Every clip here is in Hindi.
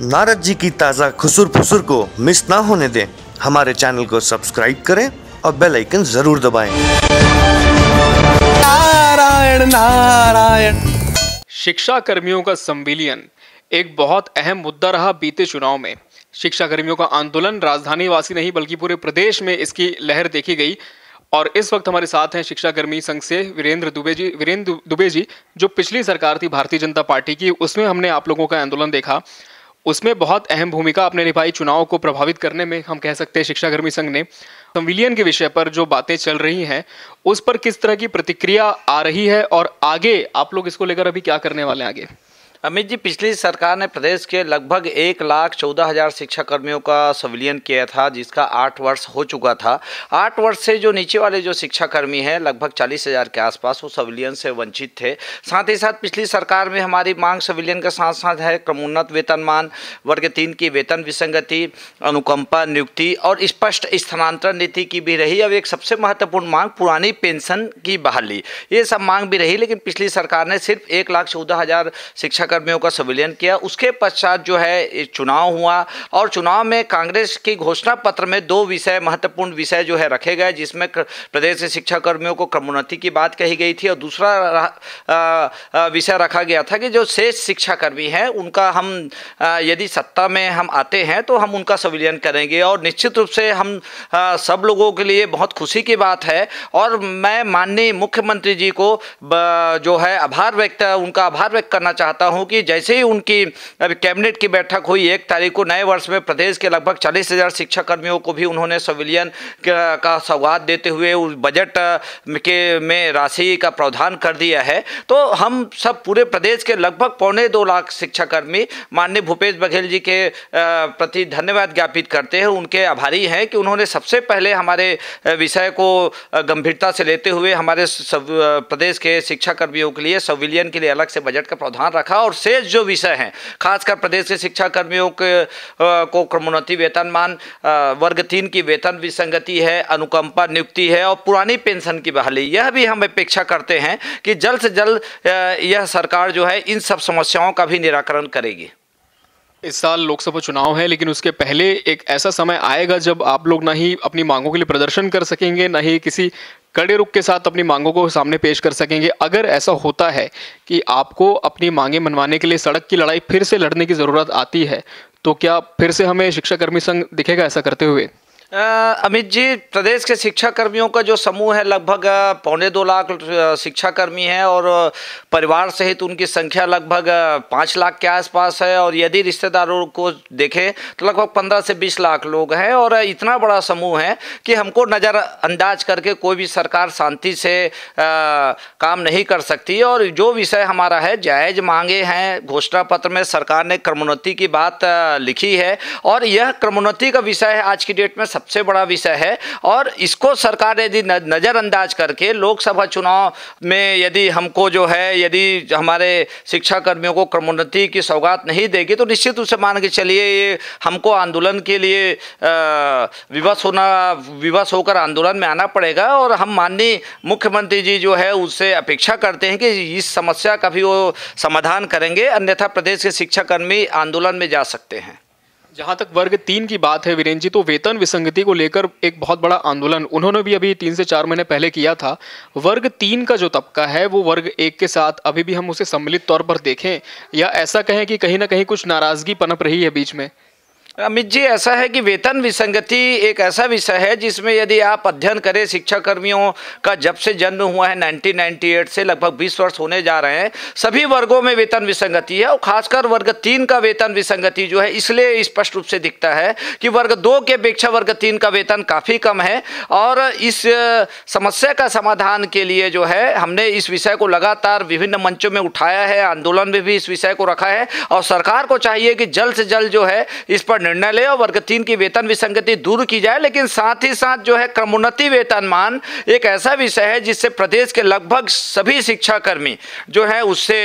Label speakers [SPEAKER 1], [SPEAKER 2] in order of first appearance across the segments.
[SPEAKER 1] नारद जी की ताज़ा खुसुर फुसुर को मिस ना होने दें। हमारे चैनल को सब्सक्राइब करें और बेल आइकन जरूर दबाएं।
[SPEAKER 2] नारायण नारायण।
[SPEAKER 3] शिक्षा कर्मियों का संविलियन एक बहुत अहम मुद्दा रहा बीते चुनाव में। शिक्षा कर्मियों का आंदोलन राजधानी वासी नहीं बल्कि पूरे प्रदेश में इसकी लहर देखी गई। और इस वक्त हमारे साथ हैं शिक्षा कर्मी संघ से वीरेंद्र दुबे जी, जो पिछली सरकार थी भारतीय जनता पार्टी की, उसमें हमने आप लोगों का आंदोलन देखा। उसमें बहुत अहम भूमिका आपने निभाई चुनाव को प्रभावित करने में, हम कह सकते हैं शिक्षा कर्मी संघ ने। संविलियन के विषय पर जो बातें चल रही हैं उस पर किस तरह की प्रतिक्रिया आ रही है और आगे आप लोग इसको लेकर अभी क्या करने वाले हैं आगे?
[SPEAKER 4] अमित जी, पिछली सरकार ने प्रदेश के लगभग 1,14,000 शिक्षा कर्मियों का संविलियन किया था, जिसका 8 वर्ष हो चुका था। 8 वर्ष से जो नीचे वाले जो शिक्षा कर्मी हैं लगभग 40,000 के आसपास वो संविलियन से वंचित थे। साथ ही साथ पिछली सरकार में हमारी मांग संविलियन के साथ साथ है क्रमोन्नत वेतनमान, वर्ग 3 की वेतन विसंगति, अनुकंपा नियुक्ति और स्पष्ट स्थानांतरण नीति की भी रही। अब एक सबसे महत्वपूर्ण मांग पुरानी पेंशन की बहाली, ये सब मांग भी रही। लेकिन पिछली सरकार ने सिर्फ 1,14,000 शिक्षा कर्मियों का संविलियन किया। उसके पश्चात जो है चुनाव हुआ और चुनाव में कांग्रेस की घोषणा पत्र में 2 विषय महत्वपूर्ण विषय जो है रखे गए, जिसमें प्रदेश के शिक्षा कर्मियों को क्रमोन्नति की बात कही गई थी और दूसरा विषय रखा गया था कि जो शेष शिक्षा कर्मी हैं उनका हम यदि सत्ता में हम आते हैं तो हम उनका संविलियन करेंगे। और निश्चित रूप से हम सब लोगों के लिए बहुत खुशी की बात है और मैं माननीय मुख्यमंत्री जी को जो है उनका आभार व्यक्त करना चाहता हूं कि जैसे ही उनकी अभी कैबिनेट की बैठक हुई 1 तारीख को, नए वर्ष में प्रदेश के लगभग 40,000 शिक्षा कर्मियों को भी उन्होंने संविलियन का सौगात देते हुए उस बजट में राशि का प्रावधान कर दिया है। तो हम सब पूरे प्रदेश के लगभग 2.25 लाख शिक्षा कर्मी माननीय भूपेश बघेल जी के प्रति धन्यवाद ज्ञापित करते हैं, उनके आभारी हैं कि उन्होंने सबसे पहले हमारे विषय को गंभीरता से लेते हुए हमारे प्रदेश के शिक्षा कर्मियों के लिए संविलियन के लिए अलग से बजट का प्रावधान रखा। और शेष जो विषय हैं, खासकर प्रदेश के शिक्षा कर्मियों को क्रमोन्नति वेतनमान, वर्ग 3 की वेतन विसंगति है, अनुकंपा नियुक्ति है और पुरानी पेंशन की बहाली, यह भी हम अपेक्षा करते हैं कि जल्द से जल्द यह सरकार जो है इन सब समस्याओं का भी निराकरण करेगी।
[SPEAKER 3] इस साल लोकसभा चुनाव है, लेकिन उसके पहले एक ऐसा समय आएगा जब आप लोग ना ही अपनी मांगों के लिए प्रदर्शन कर सकेंगे, ना ही किसी कड़े रुख के साथ अपनी मांगों को सामने पेश कर सकेंगे। अगर ऐसा होता है कि आपको अपनी मांगें मनवाने के लिए सड़क की लड़ाई फिर से लड़ने की ज़रूरत आती है, तो क्या फिर से हमें शिक्षा कर्मी संघ दिखेगा ऐसा करते हुए?
[SPEAKER 4] अमित जी, प्रदेश के शिक्षा कर्मियों का जो समूह है लगभग 2.25 लाख शिक्षा कर्मी हैं और परिवार सहित उनकी संख्या लगभग 5 लाख के आसपास है। और यदि रिश्तेदारों को देखें तो लगभग 15 से 20 लाख लोग हैं और इतना बड़ा समूह है कि हमको नज़रअंदाज करके कोई भी सरकार शांति से काम नहीं कर सकती। और जो विषय हमारा है, जायज़ मांगे हैं, घोषणा पत्र में सरकार ने क्रमोन्नति की बात लिखी है और यह क्रमोन्नति का विषय है, आज की डेट में सबसे बड़ा विषय है। और इसको सरकार यदि नज़रअंदाज करके लोकसभा चुनाव में यदि हमको जो है, यदि हमारे शिक्षा कर्मियों को क्रमोन्नति की सौगात नहीं देगी तो निश्चित रूप से मान के चलिए ये हमको आंदोलन के लिए विवश होकर आंदोलन में आना पड़ेगा। और हम माननीय मुख्यमंत्री जी जो है उससे अपेक्षा करते हैं कि इस समस्या का भी वो समाधान करेंगे, अन्यथा प्रदेश के शिक्षा कर्मी आंदोलन में जा सकते हैं।
[SPEAKER 3] जहाँ तक वर्ग 3 की बात है वीरेंद्र जी, तो वेतन विसंगति को लेकर एक बहुत बड़ा आंदोलन उन्होंने भी अभी 3 से 4 महीने पहले किया था। वर्ग 3 का जो तबका है वो वर्ग 1 के साथ अभी भी हम उसे सम्मिलित तौर पर देखें, या ऐसा कहें कि कहीं ना कहीं कुछ नाराजगी पनप रही है बीच में?
[SPEAKER 4] अमित जी, ऐसा है कि वेतन विसंगति एक ऐसा विषय है जिसमें यदि आप अध्ययन करें, शिक्षा कर्मियों का जब से जन्म हुआ है 1998 से लगभग 20 वर्ष होने जा रहे हैं, सभी वर्गों में वेतन विसंगति है। और खासकर वर्ग 3 का वेतन विसंगति जो है इसलिए स्पष्ट रूप से दिखता है कि वर्ग 2 की अपेक्षा वर्ग 3 का वेतन काफ़ी कम है। और इस समस्या का समाधान के लिए जो है हमने इस विषय को लगातार विभिन्न मंचों में उठाया है, आंदोलन में भी इस विषय को रखा है और सरकार को चाहिए कि जल्द से जल्द जो है इस पर निर्णय ले और वर्ग 3 की वेतन विसंगति दूर की जाए, लेकिन साथ ही साथ जो है क्रमोन्नति वेतनमान एक ऐसा विषय है जिससे प्रदेश के लगभग सभी शिक्षाकर्मी जो है उससे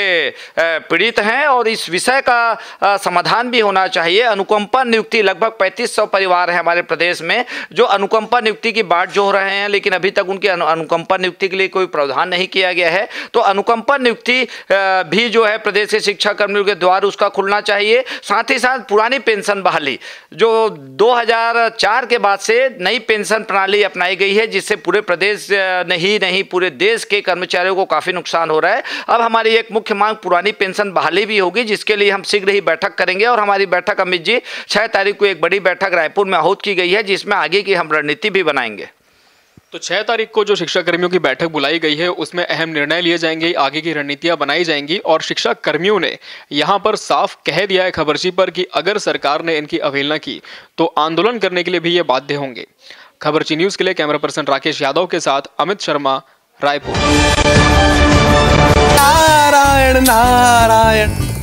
[SPEAKER 4] पीड़ित हैं और इस विषय का समाधान भी होना चाहिए। अनुकंपा नियुक्ति, लगभग 3500 परिवार है हमारे प्रदेश में जो अनुकंपा नियुक्ति की बाट जोह रहे हैं, लेकिन अभी तक उनकी अनुकंपा नियुक्ति के लिए कोई प्रावधान नहीं किया गया है। तो अनुकंपा नियुक्ति भी जो है प्रदेश के शिक्षा कर्मियों के द्वारा उसका खुलना चाहिए। साथ ही साथ पुरानी पेंशन बहाली, जो 2004 के बाद से नई पेंशन प्रणाली अपनाई गई है, जिससे पूरे प्रदेश नहीं पूरे देश के कर्मचारियों को काफ़ी नुकसान हो रहा है। अब हमारी एक मुख्य मांग पुरानी पेंशन बहाली भी होगी, जिसके लिए हम शीघ्र ही बैठक करेंगे और हमारी बैठक अमित जी 6 तारीख को एक बड़ी बैठक रायपुर में आहूत की गई है, जिसमें आगे की हम रणनीति भी बनाएंगे।
[SPEAKER 3] तो 6 तारीख को जो शिक्षा कर्मियों की बैठक बुलाई गई है उसमें अहम निर्णय लिए जाएंगे, आगे की रणनीतियां बनाई जाएंगी और शिक्षा कर्मियों ने यहां पर साफ कह दिया है खबरची पर कि अगर सरकार ने इनकी अवहेलना की तो आंदोलन करने के लिए भी ये बाध्य होंगे। खबरची न्यूज के लिए कैमरा पर्सन राकेश यादव के साथ अमित शर्मा, रायपुर।
[SPEAKER 2] नारायण नारायण।